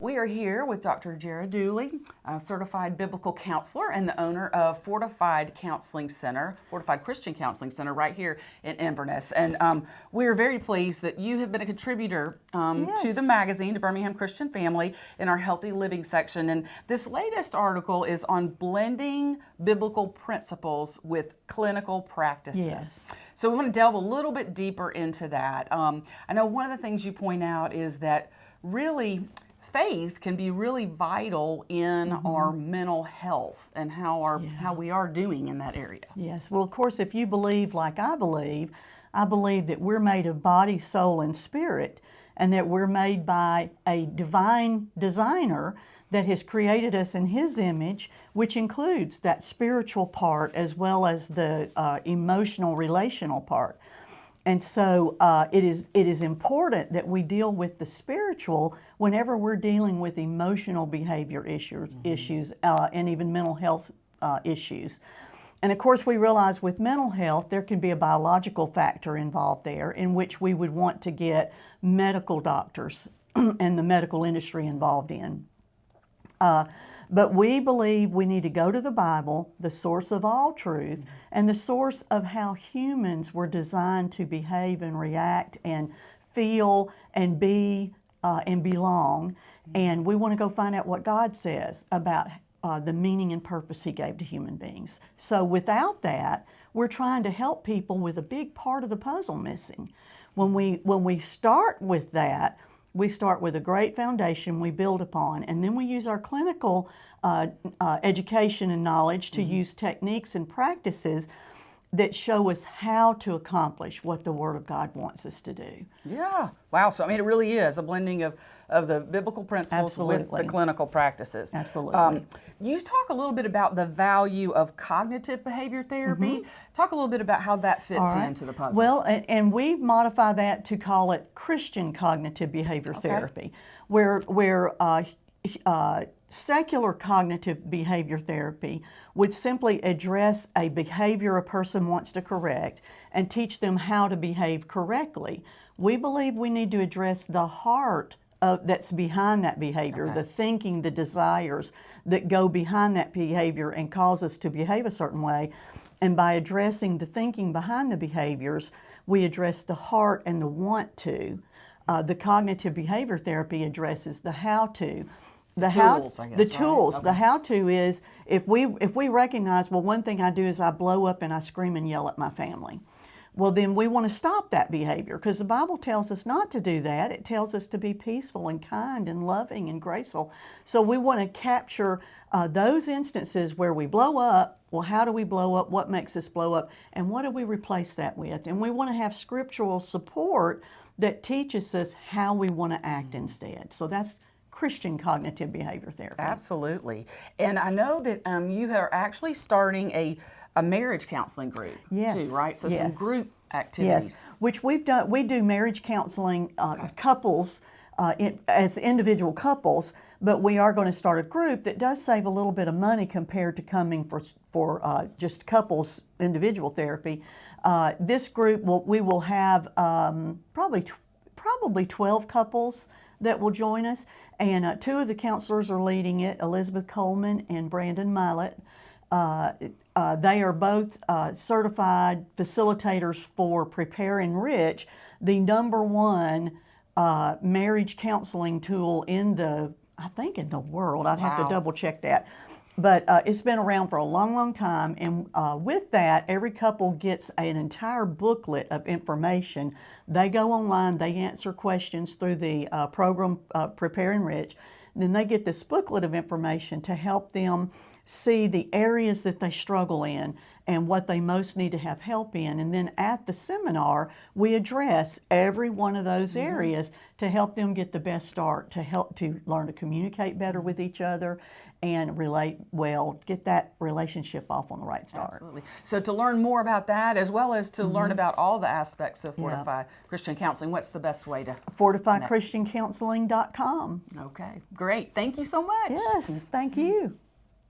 we are here with Dr. Jerra Dooley, a certified biblical counselor and the owner of Fortified Christian Counseling Center right here in Inverness. And we are very pleased that you have been a contributor to the magazine, to Birmingham Christian Family, in our Healthy Living section. And this latest article is on blending biblical principles with clinical practices. Yes. So we want to delve a little bit deeper into that. I know one of the things you point out is that really faith can be really vital in our mental health and how we are doing in that area. Yes. Well, of course, if you believe like I believe that we're made of body, soul, and spirit, and that we're made by a divine designer that has created us in His image, which includes that spiritual part as well as the emotional, relational part. And so it is important that we deal with the spiritual whenever we're dealing with emotional behavior issues and even mental health issues. And of course, we realize with mental health, there can be a biological factor involved there in which we would want to get medical doctors and the medical industry involved in. But we believe we need to go to the Bible, the source of all truth, and the source of how humans were designed to behave and react and feel and be and belong. And we want to go find out what God says about the meaning and purpose He gave to human beings. So without that, we're trying to help people with a big part of the puzzle missing. When we start with that, we start with a great foundation we build upon, and then we use our clinical education and knowledge to use techniques and practices that show us how to accomplish what the Word of God wants us to do. Yeah. Wow. So, I mean, it really is a blending of the biblical principles with the clinical practices. Absolutely. You talk a little bit about the value of cognitive behavior therapy. Talk a little bit about how that fits into the puzzle. Well, and we modify that to call it Christian cognitive behavior therapy, where secular cognitive behavior therapy would simply address a behavior a person wants to correct and teach them how to behave correctly. We believe we need to address the heart that's behind that behavior, the thinking, the desires that go behind that behavior and cause us to behave a certain way. And by addressing the thinking behind the behaviors, we address the heart and the want to. The cognitive behavior therapy addresses the how to. The tools. The how-to is if we recognize, well, one thing I do is I blow up and I scream and yell at my family. Well, then we want to stop that behavior because the Bible tells us not to do that. It tells us to be peaceful and kind and loving and graceful. So we want to capture those instances where we blow up. Well, how do we blow up? What makes us blow up? And what do we replace that with? And we want to have scriptural support that teaches us how we want to act instead. So that's Christian cognitive behavior therapy. Absolutely. And I know that you are actually starting a marriage counseling group too, right? So some group activities. Yes, which we've done. We do marriage counseling couples as individual couples, but we are going to start a group that does save a little bit of money compared to coming for just couples individual therapy. This group we will have probably 12 couples that will join us, and two of the counselors are leading it, Elizabeth Coleman and Brandon Milett. They are both certified facilitators for Prepare Enrich, the #1 marriage counseling tool in the world. I'd have to double check that. But it's been around for a long, long time, and with that, every couple gets an entire booklet of information. They go online, they answer questions through the program Prepare Enrich, then they get this booklet of information to help them see the areas that they struggle in and what they most need to have help in. And then at the seminar, we address every one of those areas to help them get the best start, to learn to communicate better with each other and relate well, get that relationship off on the right start. Absolutely. So to learn more about that, as well as to learn about all the aspects of Fortify Christian Counseling, what's the best way to FortifyChristianCounseling.com. Okay, great. Thank you so much. Yes, thank you.